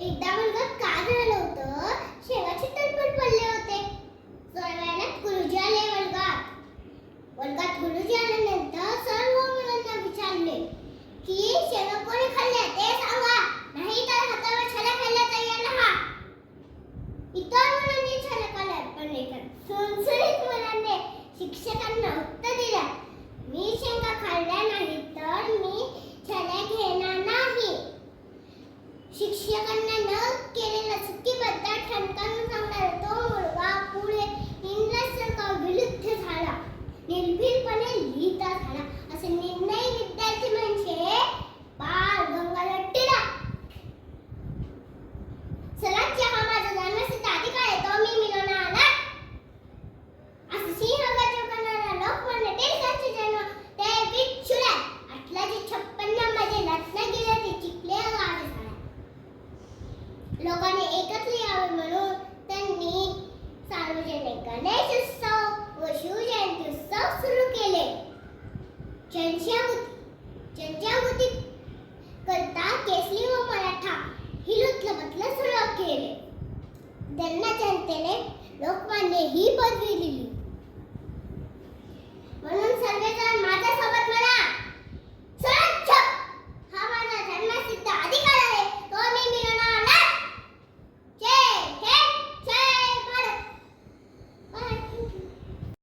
एकदा वर्गात काय झालं होतं, शेंगाचे टरफट पडले होते. थोड्या वेळात गुरुजी आले वर्गात गुरुजी आल्यानंतर सर्व मुलांना विचारले की शेंगा कोणी खाल्ल्या ते सांगा, नाही तर हातावर छाला खायला तयार राहा. इतर मुलांनी छाला खाल्ला, पण एका सुणसुणीत मुलाने शिक्षकांना उत्तर दिलं, मी शेंगा खाल्ल्या नाही तर मी छाला घेणार नाही. शिक्षकांना न केलेल्या चुकीबद्दल ठणकावून सांगणारा तो मुलगा पुढे इंग्रजांच्या विरुद्ध झाला, निर्भीडपणे लिहिता झाला. असे निर्णय विद्यार्थी म्हणजे बाळ गंगाधर टिळक. स्वराज्य हा माझा जन्मसिद्ध अधिकार आहे, तो मी मिळवणार. असं सिंहगर्जना करणारा लोकमान्य टिळकांचा जन्म 23 जुलै 1856 मध्ये रत्नागिरी चिखले या गावी झाला. लोकांनी एकत्र यावे म्हणून त्यांनी सार्वजनिक गणेश उत्सव व शिवजयंती उत्सव सुरू केले. जनजागृती करता केसरी व मराठा हिंदुत्वाबद्दल सुरू केले. त्यांना जनतेने लोकमान्य ही पदवी दिली.